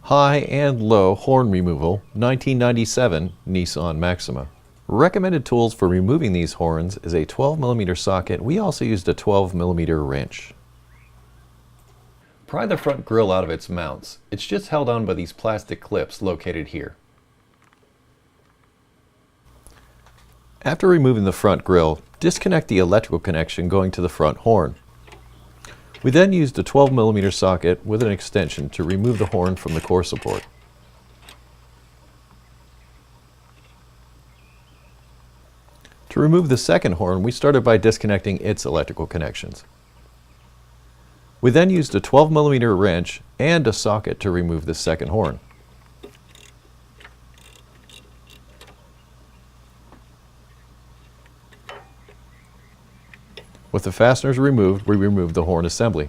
High and low horn removal, 1997 Nissan Maxima. Recommended tools for removing these horns is a 12mm socket. We also used a 12mm wrench. Pry the front grille out of its mounts. It's just held on by these plastic clips located here. After removing the front grille, disconnect the electrical connection going to the front horn. We then used a 12mm socket with an extension to remove the horn from the core support. To remove the second horn, we started by disconnecting its electrical connections. We then used a 12mm wrench and a socket to remove the second horn. With the fasteners removed, we removed the horn assembly.